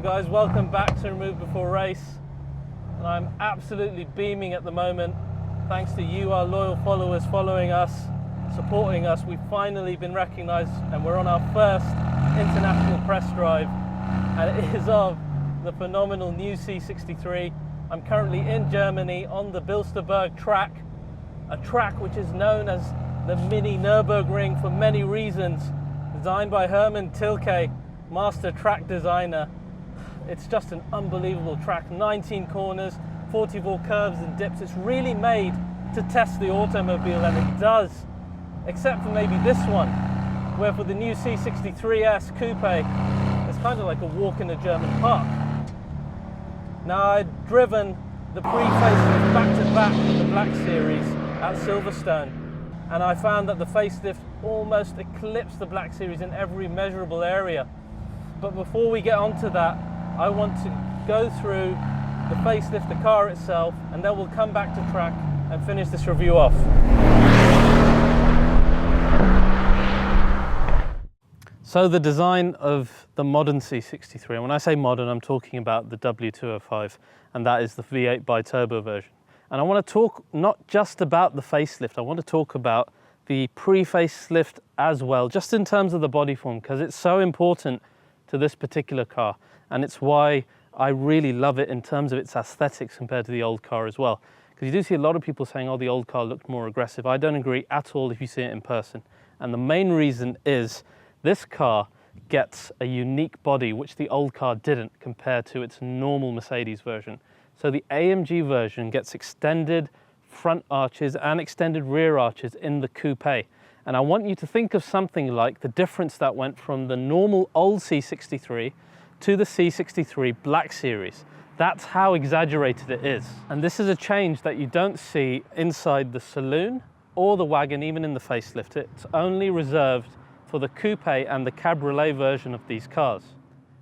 guys, welcome back to Remove Before Race. And I'm absolutely beaming at the moment. Thanks to you, our loyal followers, following us, supporting us. We've finally been recognized and we're on our first international press drive. And it is of the phenomenal new C63. I'm currently in Germany on the Bilster Berg track, a track which is known as the mini Nurburgring for many reasons. Designed by Hermann Tilke, master track designer. It's just an unbelievable track, 19 corners, 44 curves and dips. It's really made to test the automobile, and it does, except for maybe this one, where for the new C63S Coupe, it's kind of like a walk in a German park. Now, I'd driven the pre-facelift back-to-back with the Black Series at Silverstone, and I found that the facelift almost eclipsed the Black Series in every measurable area. But before we get onto that, I want to go through the facelift, the car itself, and then we'll come back to track and finish this review off. So the design of the modern C63, and when I say modern, I'm talking about the W205, and that is the V8 bi-turbo version. And I want to talk not just about the facelift, I want to talk about the pre-facelift as well, just in terms of the body form, because it's so important to this particular car, and it's why I really love it in terms of its aesthetics compared to the old car as well. Because you do see a lot of people saying, oh, the old car looked more aggressive. I don't agree at all if you see it in person. And the main reason is this car gets a unique body, which the old car didn't compared to its normal Mercedes version. So the AMG version gets extended front arches and extended rear arches in the coupe. And I want you to think of something like the difference that went from the normal old C63 to the C63 Black Series. That's how exaggerated it is. And this is a change that you don't see inside the saloon or the wagon, even in the facelift. It's only reserved for the coupe and the cabriolet version of these cars.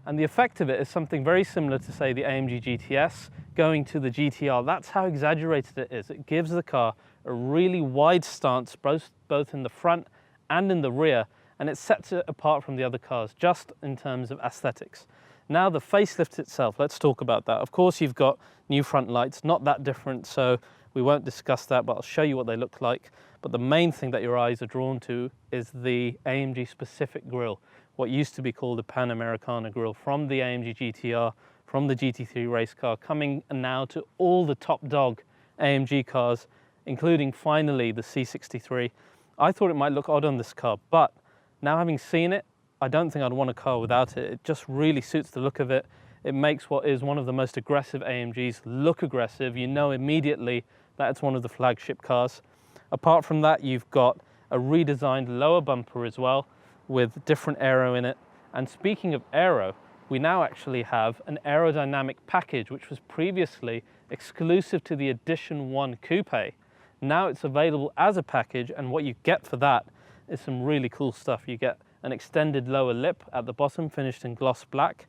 And the effect of it is something very similar to, say, the AMG GTS going to the GTR. That's how exaggerated it is. It gives the car a really wide stance, both in the front and in the rear, and it sets it apart from the other cars, just in terms of aesthetics. Now the facelift itself, let's talk about that. Of course, you've got new front lights, not that different, so we won't discuss that, but I'll show you what they look like. But the main thing that your eyes are drawn to is the AMG specific grille, what used to be called the Pan Americana grille, from the AMG GTR, from the GT3 race car, coming now to all the top dog AMG cars, including finally the C63. I thought it might look odd on this car, but now having seen it, I don't think I'd want a car without it. It just really suits the look of it. It makes what is one of the most aggressive AMGs look aggressive. You know immediately that it's one of the flagship cars. Apart from that, you've got a redesigned lower bumper as well, with different aero in it. And speaking of aero, we now actually have an aerodynamic package, which was previously exclusive to the Edition 1 Coupe. Now it's available as a package, and what you get for that is some really cool stuff. You get an extended lower lip at the bottom, finished in gloss black.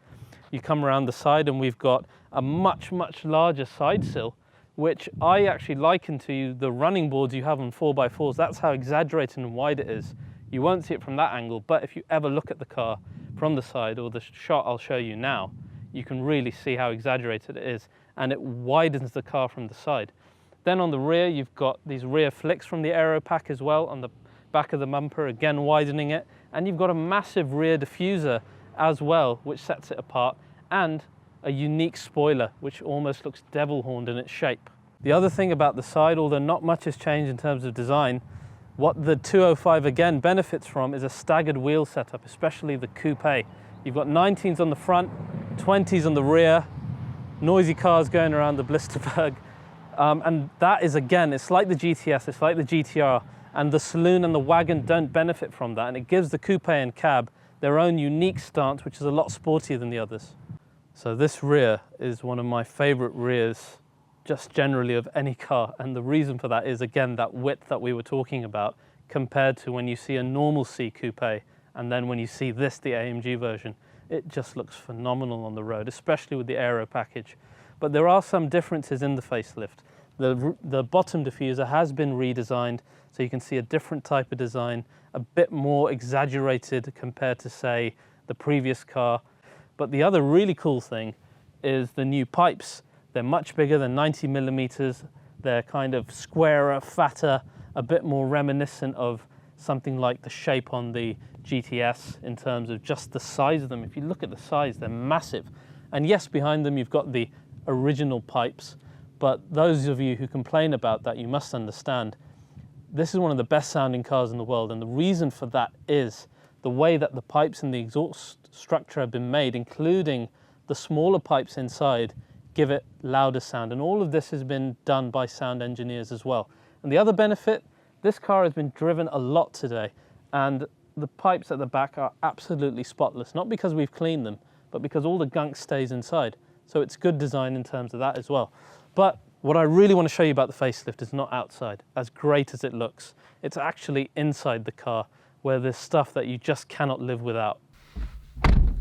You come around the side and we've got a much, much larger side sill, which I actually liken to the running boards you have on 4x4s. That's how exaggerated and wide it is. You won't see it from that angle, but if you ever look at the car from the side, or the shot I'll show you now, you can really see how exaggerated it is, and it widens the car from the side. Then on the rear, you've got these rear flicks from the aero pack as well on the back of the bumper, again widening it, and you've got a massive rear diffuser as well, which sets it apart, and a unique spoiler, which almost looks devil horned in its shape. The other thing about the side, although not much has changed in terms of design, what the 205 again benefits from is a staggered wheel setup, especially the coupe. You've got 19s on the front, 20s on the rear, noisy cars going around the Bilster Berg. And that is, again, it's like the GTS, it's like the GTR, and the saloon and the wagon don't benefit from that, and it gives the coupe and cab their own unique stance, which is a lot sportier than the others. So this rear is one of my favorite rears, just generally of any car, and the reason for that is, again, that width that we were talking about, compared to when you see a normal C Coupe, and then when you see this, the AMG version, it just looks phenomenal on the road, especially with the aero package. But there are some differences in the facelift. The bottom diffuser has been redesigned, so you can see a different type of design, a bit more exaggerated compared to, say, the previous car. But the other really cool thing is the new pipes. They're much bigger than 90 millimeters. They're kind of squarer, fatter, a bit more reminiscent of something like the shape on the GTS in terms of just the size of them. If you look at the size, they're massive. And yes, behind them you've got the original pipes, but those of you who complain about that, you must understand, this is one of the best sounding cars in the world, and the reason for that is the way that the pipes and the exhaust structure have been made, including the smaller pipes inside, give it louder sound. And all of this has been done by sound engineers as well. And the other benefit, this car has been driven a lot today, and the pipes at the back are absolutely spotless, not because we've cleaned them, but because all the gunk stays inside. So it's good design in terms of that as well. But what I really want to show you about the facelift is not outside, as great as it looks. It's actually inside the car, where there's stuff that you just cannot live without.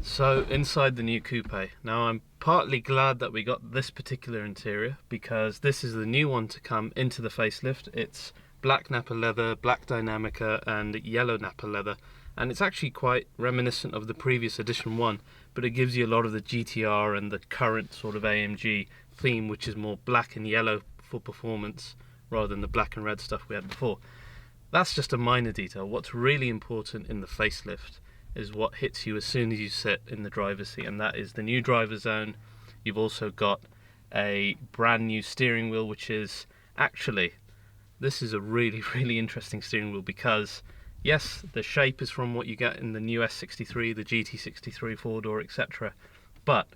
So inside the new coupe, now I'm partly glad that we got this particular interior, because this is the new one to come into the facelift. It's black Nappa leather, black Dynamica and yellow Nappa leather, and it's actually quite reminiscent of the previous edition one, but it gives you a lot of the GTR and the current sort of AMG theme, which is more black and yellow for performance rather than the black and red stuff we had before. That's just a minor detail. What's really important in the facelift is what hits you as soon as you sit in the driver's seat, and that is the new driver zone. You've also got a brand new steering wheel, which is actually, this is a really interesting steering wheel, because yes, the shape is from what you get in the new S63, the GT63 four-door, etc. But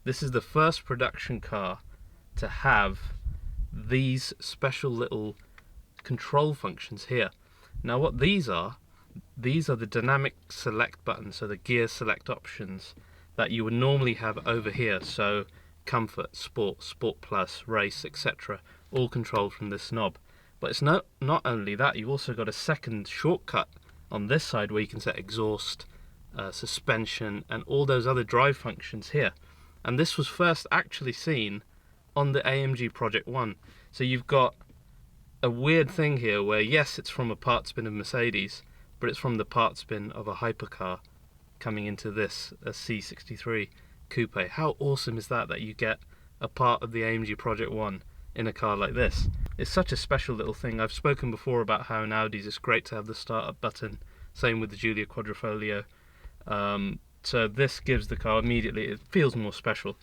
this is the first production car to have these special little control functions here. Now what these are the dynamic select buttons, so the gear select options that you would normally have over here. So comfort, sport, sport plus, race, etc. all controlled from this knob. But it's not only that, you've also got a second shortcut on this side where you can set exhaust, suspension and all those other drive functions here. And this was first actually seen on the AMG Project 1. So you've got a weird thing here where yes, it's from a parts bin of Mercedes, but it's from the parts bin of a hypercar coming into this, a C63 Coupe. How awesome is that, that you get a part of the AMG Project 1 in a car like this? It's such a special little thing. I've spoken before about how in Audis it's great to have the start-up button, same with the Giulia Quadrifoglio. So this gives the car immediately, it feels more special.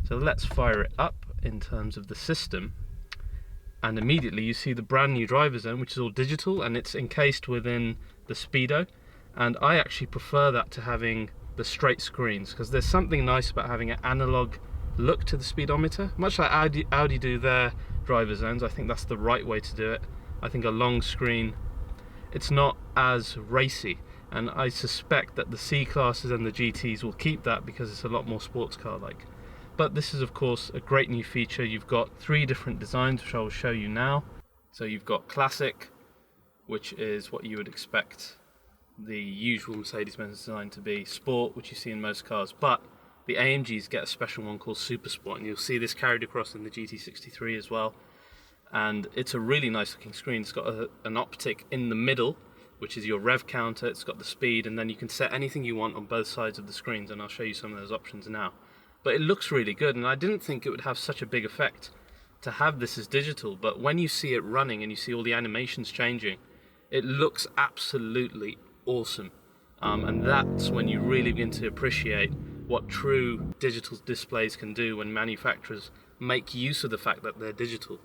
So let's fire it up in terms of the system, and immediately you see the brand new driver zone, which is all digital, and it's encased within the speedo. And I actually prefer that to having the straight screens, because there's something nice about having an analog look to the speedometer, much like Audi do their driver zones. I think that's the right way to do it. I think a long screen, it's not as racy, and I suspect that the C classes and the GTs will keep that because it's a lot more sports car like. But this is of course a great new feature. You've got 3 different designs, which I will show you now. So you've got classic, which is what you would expect the usual Mercedes-Benz design to be, sport, which you see in most cars, but the AMGs get a special one called Super Sport, and you'll see this carried across in the GT63 as well. And it's a really nice looking screen. It's got an optic in the middle, which is your rev counter. It's got the speed, and then you can set anything you want on both sides of the screens, and I'll show you some of those options now. But it looks really good, and I didn't think it would have such a big effect to have this as digital, but when you see it running and you see all the animations changing, it looks absolutely awesome. And that's when you really begin to appreciate what true digital displays can do when manufacturers make use of the fact that they're digital.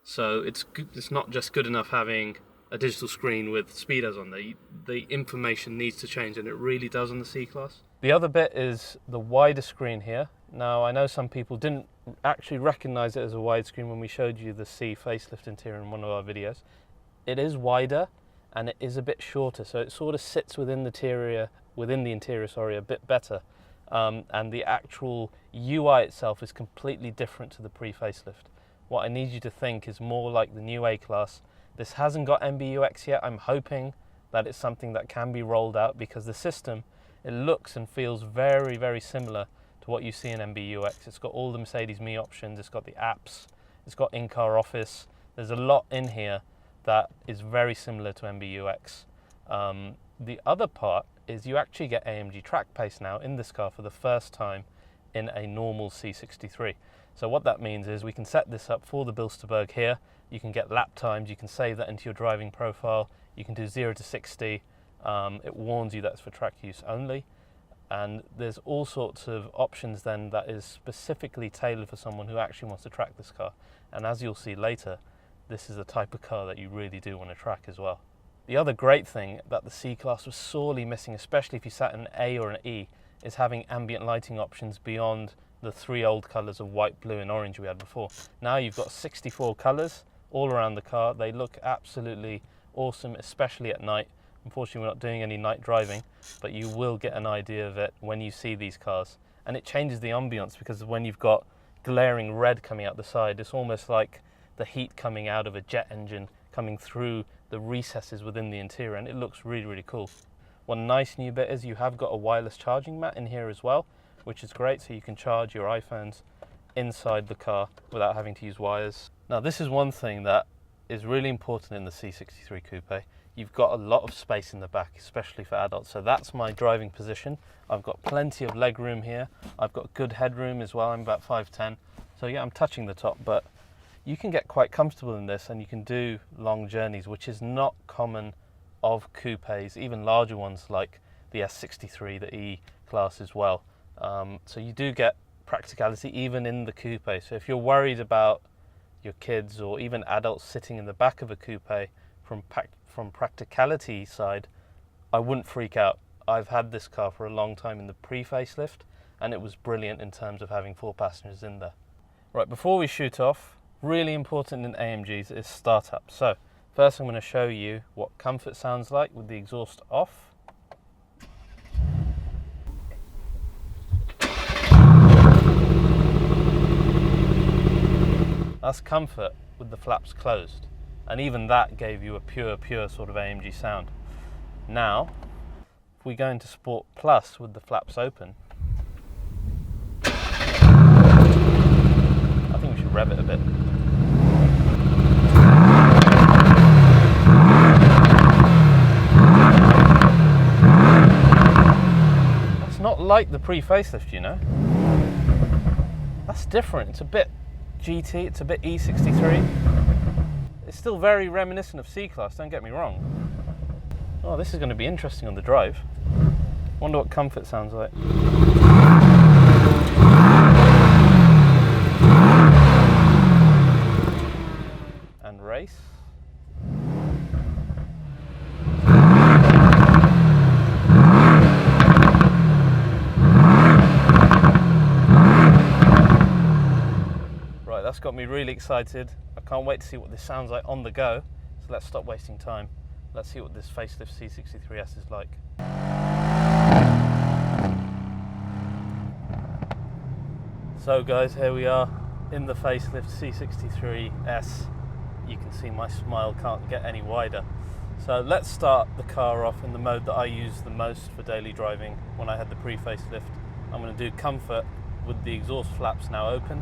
So it's not just good enough having a digital screen with speedos on there. The information needs to change, and it really does on the C-Class. The other bit is the wider screen here. Now I know some people didn't actually recognize it as a widescreen when we showed you the C facelift interior in one of our videos. It is wider and it is a bit shorter, so it sort of sits within the interior, a bit better. And the actual UI itself is completely different to the pre-facelift. What I need you to think is more like the new A-Class. This hasn't got MBUX yet. I'm hoping that it's something that can be rolled out, because the system, it looks and feels very similar to what you see in MBUX. It's got all the Mercedes Me options, it's got the apps, it's got in-car office. There's a lot in here that is very similar to MBUX. The other part is you actually get AMG track pace now in this car for the first time in a normal C63. So what that means is we can set this up for the Bilster Berg here. You can get lap times, you can save that into your driving profile, you can do 0 to 60. It warns you that's for track use only. And there's all sorts of options then that is specifically tailored for someone who actually wants to track this car. And as you'll see later, this is the type of car that you really do want to track as well. The other great thing that the C-Class was sorely missing, especially if you sat in an A or an E, is having ambient lighting options beyond the 3 old colours of white, blue and orange we had before. Now you've got 64 colours all around the car. They look absolutely awesome, especially at night. Unfortunately, we're not doing any night driving, but you will get an idea of it when you see these cars. And it changes the ambience, because when you've got glaring red coming out the side, it's almost like the heat coming out of a jet engine coming through the recesses within the interior, and it looks really, really cool. One nice new bit is you have got a wireless charging mat in here as well, which is great, so you can charge your iPhones inside the car without having to use wires. Now, this is one thing that is really important in the C63 Coupe. You've got a lot of space in the back, especially for adults. So that's my driving position. I've got plenty of leg room here. I've got good headroom as well. I'm about 5'10". So yeah, I'm touching the top, but you can get quite comfortable in this and you can do long journeys, which is not common of coupes, even larger ones like the S63, the E-Class as well. So you do get practicality even in the coupe. So if you're worried about your kids or even adults sitting in the back of a coupe, from practicality side, I wouldn't freak out. I've had this car for a long time in the pre-facelift, and it was brilliant in terms of having 4 passengers in there. Right, before we shoot off, really important in AMGs is startup. So first I'm going to show you what comfort sounds like with the exhaust off. That's comfort with the flaps closed. And even that gave you a pure sort of AMG sound. Now, if we go into Sport Plus with the flaps open, I think we should rev it a bit. That's not like the pre-facelift, you know. That's different. It's a bit GT, it's a bit E63. It's still very reminiscent of C-Class, don't get me wrong. Oh, this is going to be interesting on the drive. Wonder what comfort sounds like. And race. Right, that's got me really excited. I can't wait to see what this sounds like on the go. So let's stop wasting time. Let's see what this facelift C63S is like. So guys, here we are in the facelift C63S. You can see my smile can't get any wider. So let's start the car off in the mode that I use the most for daily driving when I had the pre-facelift. I'm going to do comfort with the exhaust flaps now open.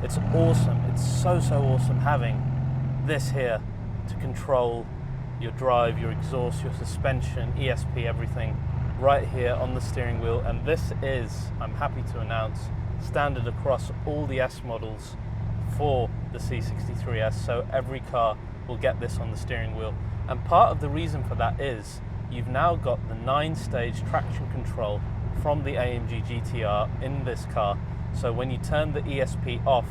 It's awesome, it's so awesome having this here to control your drive, your exhaust, your suspension, ESP, everything right here on the steering wheel. And this is, I'm happy to announce, standard across all the S models for the C63S, so every car will get this on the steering wheel. And part of the reason for that is you've now got the 9-stage traction control from the AMG GTR in this car. So when you turn the ESP off,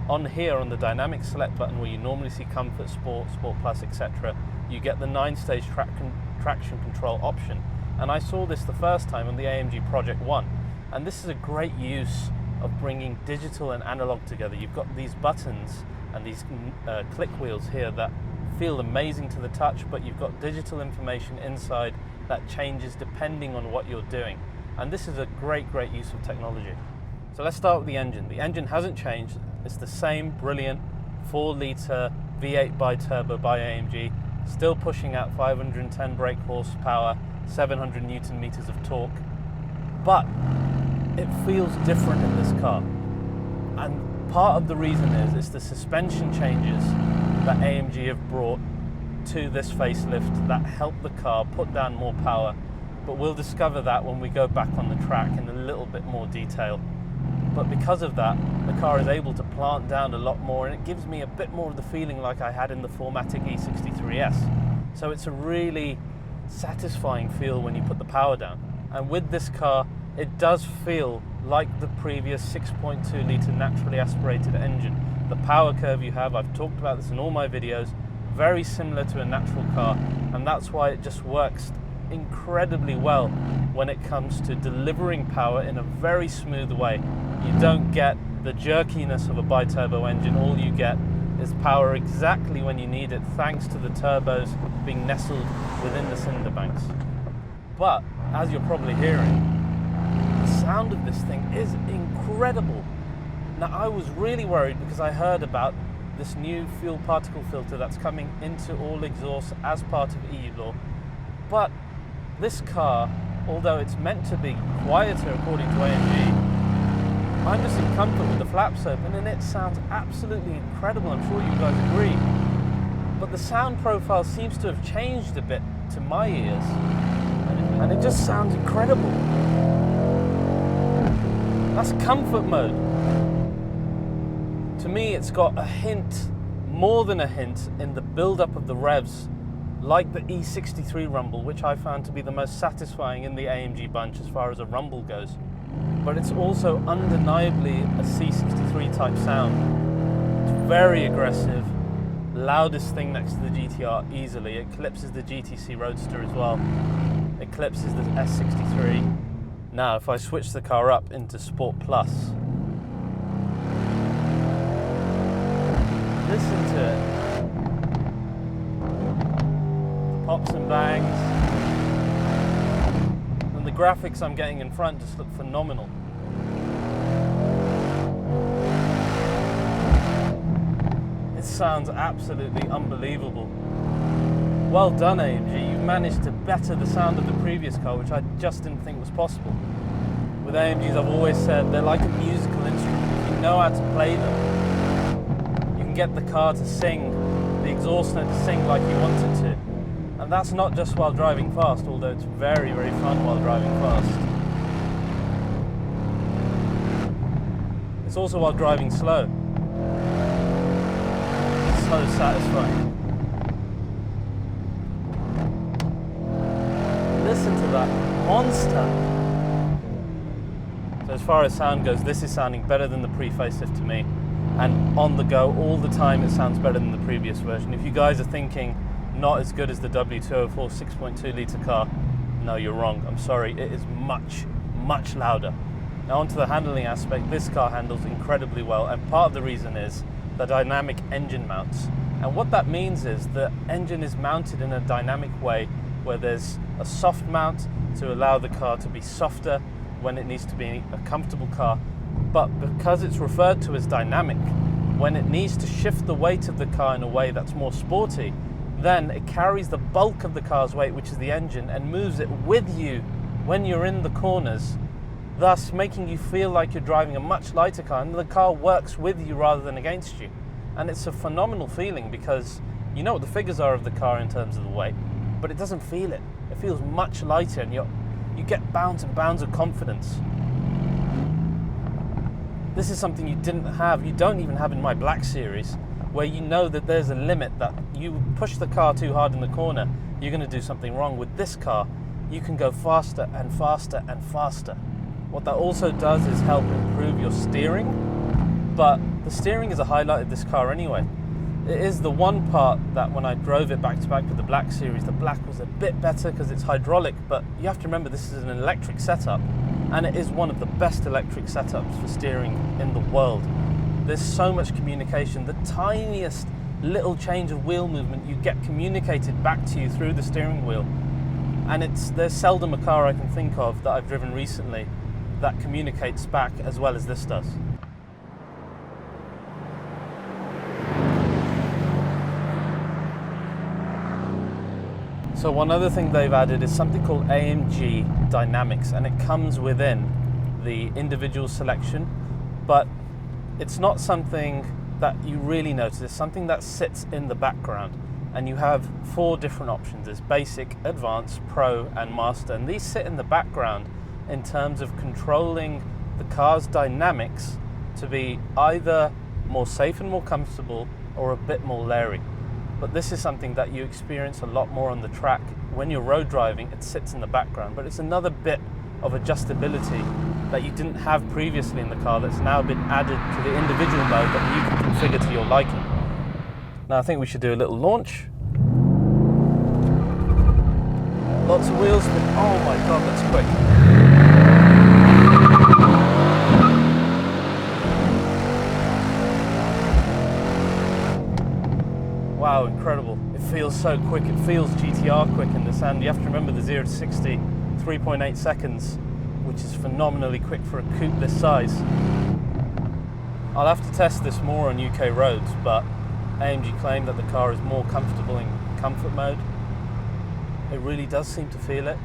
on here on the dynamic select button where you normally see Comfort, Sport, Sport Plus, etc., you get the 9-stage traction control option. And I saw this the first time on the AMG Project 1. And this is a great use of bringing digital and analog together. You've got these buttons and these click wheels here that feel amazing to the touch, but you've got digital information inside that changes depending on what you're doing. And this is a great use of technology. So let's start with the engine. The engine hasn't changed. It's the same brilliant 4-litre V8 bi-turbo by AMG, still pushing out 510 brake horsepower, 700 Newton meters of torque. But it feels different in this car. And part of the reason is it's the suspension changes that AMG have brought to this facelift that helped the car put down more power, but we'll discover that when we go back on the track in a little bit more detail. But because of that, the car is able to plant down a lot more, and it gives me a bit more of the feeling like I had in the 4MATIC E63S. So it's a really satisfying feel when you put the power down. And with this car, it does feel like the previous 6.2 litre naturally aspirated engine. The power curve you have, I've talked about this in all my videos, very similar to a natural car, and that's why it just works incredibly well when it comes to delivering power in a very smooth way. You don't get the jerkiness of a bi-turbo engine. All you get is power exactly when you need it, thanks to the turbos being nestled within the cylinder banks. But as you're probably hearing, the sound of this thing is incredible. Now, I was really worried because I heard about this new fuel particle filter that's coming into all exhausts as part of EU law. But this car, although it's meant to be quieter according to AMG, I'm just in comfort with the flaps open and it sounds absolutely incredible. I'm sure you guys agree. But the sound profile seems to have changed a bit to my ears, and it just sounds incredible. That's comfort mode. To me, it's got a hint, more than a hint, in the build-up of the revs, like the E63 rumble, which I found to be the most satisfying in the AMG bunch as far as a rumble goes. But it's also undeniably a C63 type sound. It's very aggressive, loudest thing next to the GTR easily. It eclipses the GTC Roadster as well. It eclipses the S63. Now, if I switch the car up into Sport Plus, listen to it. The pops and bangs. And the graphics I'm getting in front just look phenomenal. It sounds absolutely unbelievable. Well done, AMG. You've managed to better the sound of the previous car, which I just didn't think was possible. With AMGs, I've always said they're like a musical instrument. If you know how to play them, you can get the car to sing, the exhaust note to sing like you want it to. And that's not just while driving fast, although it's very, very fun while driving fast. It's also while driving slow. It's so satisfying. Listen to that monster. So as far as sound goes, this is sounding better than the pre-facelift to me. And on the go, all the time, it sounds better than the previous version. If you guys are thinking not as good as the W204 6.2 litre car, no, you're wrong. I'm sorry, it is much, much louder. Now onto the handling aspect, this car handles incredibly well, and part of the reason is the dynamic engine mounts. And what that means is the engine is mounted in a dynamic way where there's a soft mount to allow the car to be softer when it needs to be a comfortable car. But because it's referred to as dynamic, when it needs to shift the weight of the car in a way that's more sporty, then it carries the bulk of the car's weight, which is the engine, and moves it with you when you're in the corners, thus making you feel like you're driving a much lighter car, and the car works with you rather than against you. And it's a phenomenal feeling because you know what the figures are of the car in terms of the weight, but it doesn't feel it. It feels much lighter, and you get bounds and bounds of confidence. This is something you don't even have in my Black Series, where you know that there's a limit that you push the car too hard in the corner, you're going to do something wrong. With this car, you can go faster and faster and faster. What that also does is help improve your steering, but the steering is a highlight of this car anyway. It is the one part that when I drove it back to back with the Black Series, the Black was a bit better because it's hydraulic, but you have to remember this is an electric setup, and it is one of the best electric setups for steering in the world. There's so much communication. The tiniest little change of wheel movement you get communicated back to you through the steering wheel. And there's seldom a car I can think of that I've driven recently that communicates back as well as this does. So one other thing they've added is something called AMG Dynamics, and it comes within the individual selection, but it's not something that you really notice. It's something that sits in the background. and you have 4 different options. There's basic, advanced, pro and master, and these sit in the background in terms of controlling the car's dynamics to be either more safe and more comfortable or a bit more leery. But this is something that you experience a lot more on the track. When you're road driving, it sits in the background, but it's another bit of adjustability that you didn't have previously in the car that's now been added to the individual mode that you can configure to your liking. Now I think we should do a little launch. Lots of wheel spin. Oh my god, that's quick. Wow, incredible. It feels so quick. It feels GTR quick in this, and you have to remember the 0 to 60, 3.8 seconds, which is phenomenally quick for a coupe this size. I'll have to test this more on UK roads, but AMG claim that the car is more comfortable in comfort mode. It really does seem to feel it.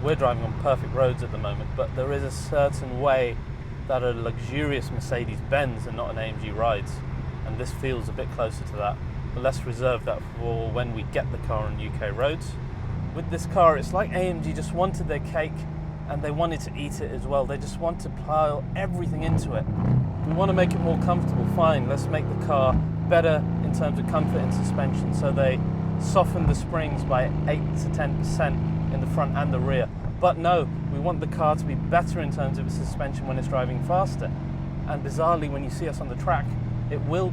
We're driving on perfect roads at the moment, but there is a certain way that a luxurious Mercedes-Benz and not an AMG rides, and this feels a bit closer to that. But let's reserve that for when we get the car on UK roads. With this car, it's like AMG just wanted their cake and they wanted to eat it as well. They just want to pile everything into it. We want to make it more comfortable, fine, let's make the car better in terms of comfort and suspension. So they soften the springs by 8 to 10% in the front and the rear. But no, we want the car to be better in terms of its suspension when it's driving faster. And bizarrely, when you see us on the track, it will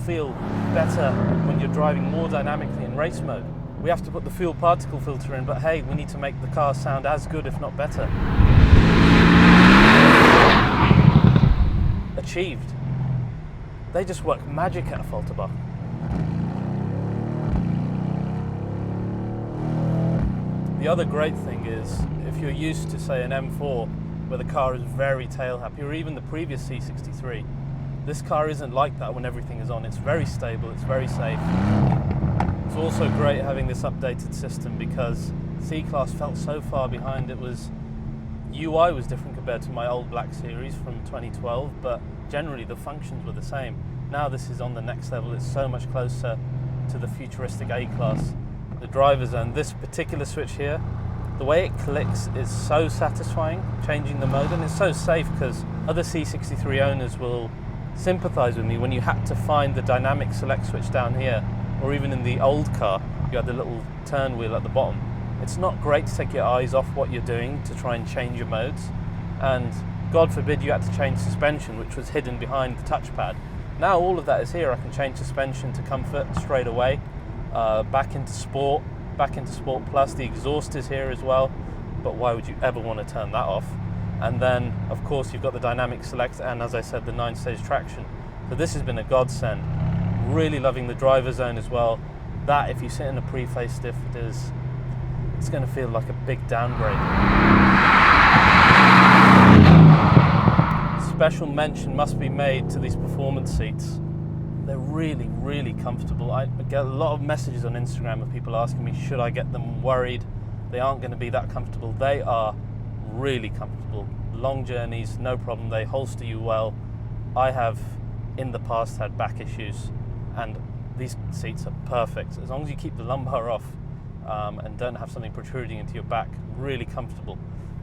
feel better when you're driving more dynamically in race mode. We have to put the fuel particle filter in, but hey, we need to make the car sound as good, if not better. Achieved. They just work magic at a Falterbach. The other great thing is, if you're used to, say, an M4, where the car is very tail happy, or even the previous C63, this car isn't like that when everything is on. It's very stable, it's very safe. It's also great having this updated system because C-Class felt so far behind. UI was different compared to my old Black Series from 2012, but generally the functions were the same. Now this is on the next level. It's so much closer to the futuristic A-Class. The driver zone, this particular switch here, the way it clicks is so satisfying, changing the mode, and it's so safe because other C63 owners will sympathize with me when you had to find the dynamic select switch down here, or even in the old car, you had the little turn wheel at the bottom. It's not great to take your eyes off what you're doing to try and change your modes, and God forbid you had to change suspension, which was hidden behind the touchpad. Now all of that is here. I can change suspension to comfort straight away, back into Sport Plus. The exhaust is here as well, but why would you ever want to turn that off? And then, of course, you've got the dynamic select and, as I said, the 9-stage traction. So this has been a godsend. Really loving the driver zone as well. That, if you sit in a pre-facelift, it's going to feel like a big downgrade. Special mention must be made to these performance seats. They're really, really comfortable. I get a lot of messages on Instagram of people asking me, should I get them? Worried they aren't going to be that comfortable. They are really comfortable. Long journeys, no problem. They holster you well. I have in the past had back issues, and these seats are perfect. As long as you keep the lumbar off and don't have something protruding into your back, really comfortable.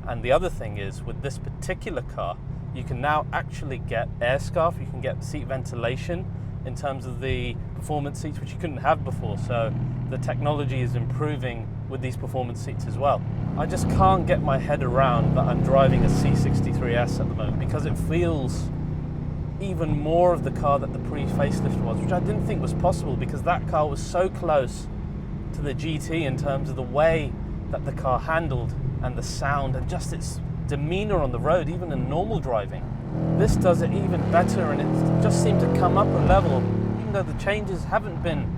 And the other thing is, with this particular car, you can now actually get air scarf, you can get seat ventilation in terms of the performance seats, which you couldn't have before. So the technology is improving with these performance seats as well. I just can't get my head around that I'm driving a C63S at the moment, because it feels even more of the car that the pre-facelift was, which I didn't think was possible, because that car was so close to the GT in terms of the way that the car handled and the sound and just its demeanor on the road, even in normal driving. This does it even better, and it just seemed to come up a level, even though the changes haven't been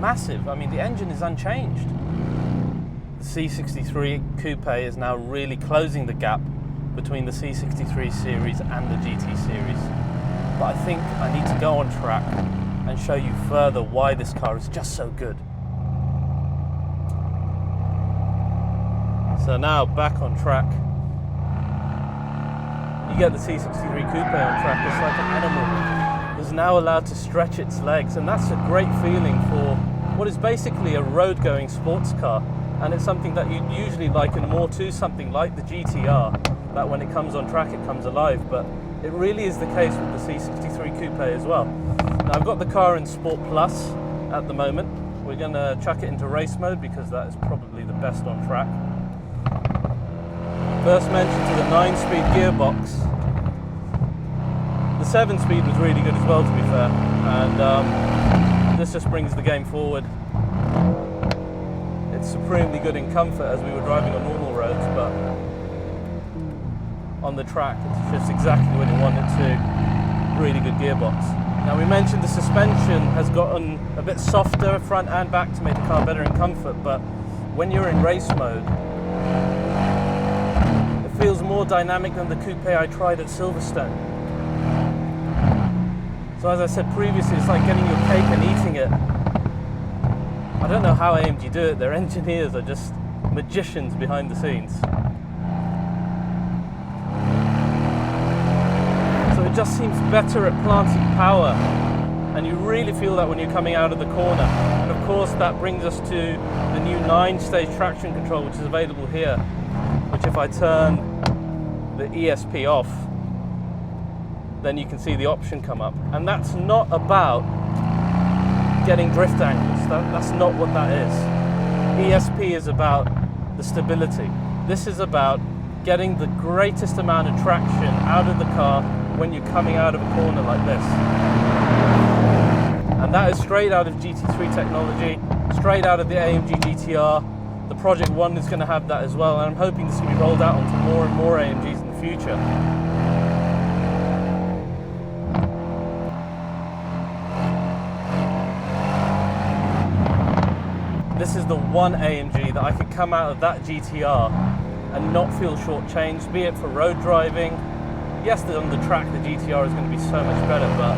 massive. I mean, the engine is unchanged. The C63 Coupe is now really closing the gap between the C63 series and the GT series. But I think I need to go on track and show you further why this car is just so good. So now back on track. You get the C63 Coupe on track, it's like an animal. It's now allowed to stretch its legs, and that's a great feeling for what is basically a road-going sports car, and it's something that you'd usually liken more to something like the GTR, that when it comes on track it comes alive, but it really is the case with the C63 Coupe as well. Now I've got the car in Sport Plus at the moment. We're going to chuck it into race mode because that is probably the best on track. First mention to the 9-speed gearbox. The 7-speed was really good as well, to be fair, and this just brings the game forward. It's supremely good in comfort as we were driving on normal roads, but on the track it's just exactly what you want it to. Really good gearbox. Now we mentioned the suspension has gotten a bit softer front and back to make the car better in comfort, but when you're in race mode, it feels more dynamic than the coupe I tried at Silverstone. So as I said previously, it's like getting your cake and eating it. I don't know how AMG do it. Their engineers are just magicians behind the scenes. So it just seems better at planting power, and you really feel that when you're coming out of the corner. And of course that brings us to the new 9-stage traction control, which is available here, which if I turn the ESP off, then you can see the option come up. And that's not about getting drift angles. That's not what that is. ESP is about the stability. This is about getting the greatest amount of traction out of the car when you're coming out of a corner like this. And that is straight out of GT3 technology, straight out of the AMG GTR. The Project One is going to have that as well, and I'm hoping this can be rolled out onto more and more AMGs in the future. This is the one AMG that I could come out of that GTR and not feel shortchanged, be it for road driving. Yes, on the track the GTR is going to be so much better, but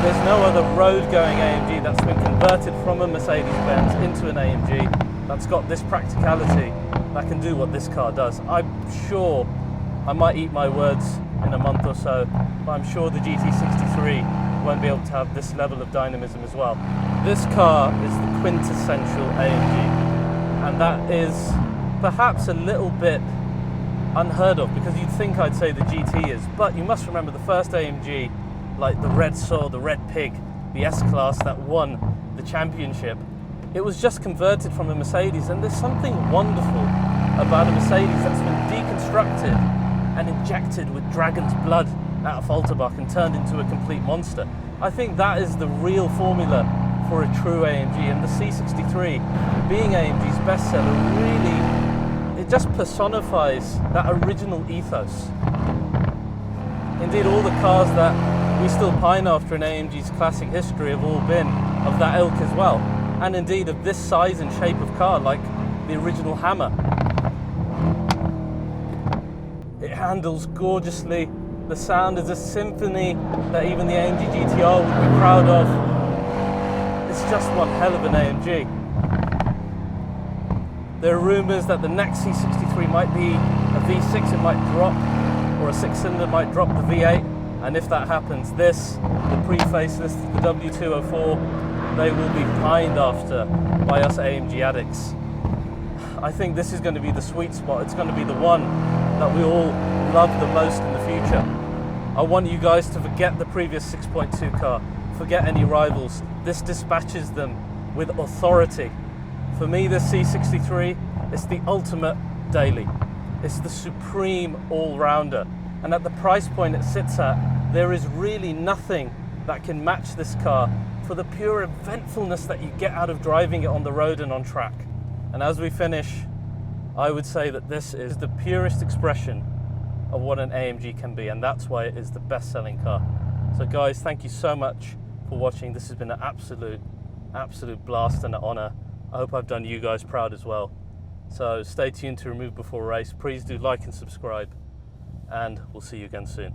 there's no other road-going AMG that's been converted from a Mercedes-Benz into an AMG that's got this practicality that can do what this car does. I'm sure I might eat my words in a month or so, but I'm sure the GT63 won't be able to have this level of dynamism as well. This car is the quintessential AMG, and that is perhaps a little bit unheard of, because you'd think I'd say the GT is, but you must remember the first AMG, like the Red Soul, the Red Pig, the S-Class that won the championship, it was just converted from a Mercedes, and there's something wonderful about a Mercedes that's been deconstructed and injected with dragon's blood out of Falterbach and turned into a complete monster. I think that is the real formula for a true AMG, and the C63 being AMG's bestseller really, it just personifies that original ethos. Indeed, all the cars that we still pine after in AMG's classic history have all been of that ilk as well, and indeed of this size and shape of car, like the original Hammer. It handles gorgeously. The sound is a symphony that even the AMG GTR would be proud of. It's just one hell of an AMG. There are rumours that the next C63 might be a V6, it might drop, or a 6-cylinder might drop the V8, and if that happens, this, the pre-facelift, the W204, they will be pined after by us AMG addicts. I think this is going to be the sweet spot. It's going to be the one that we all love the most in the future. I want you guys to forget the previous 6.2 car, forget any rivals. This dispatches them with authority. For me, this C63 is the ultimate daily. It's the supreme all-rounder. And at the price point it sits at, there is really nothing that can match this car for the pure eventfulness that you get out of driving it on the road and on track. And as we finish, I would say that this is the purest expression of what an AMG can be, and that's why it is the best-selling car. So guys, thank you so much for watching. This has been an absolute blast and an honor. I hope I've done you guys proud as well. So stay tuned to Remove Before Race. Please do like and subscribe, and we'll see you again soon.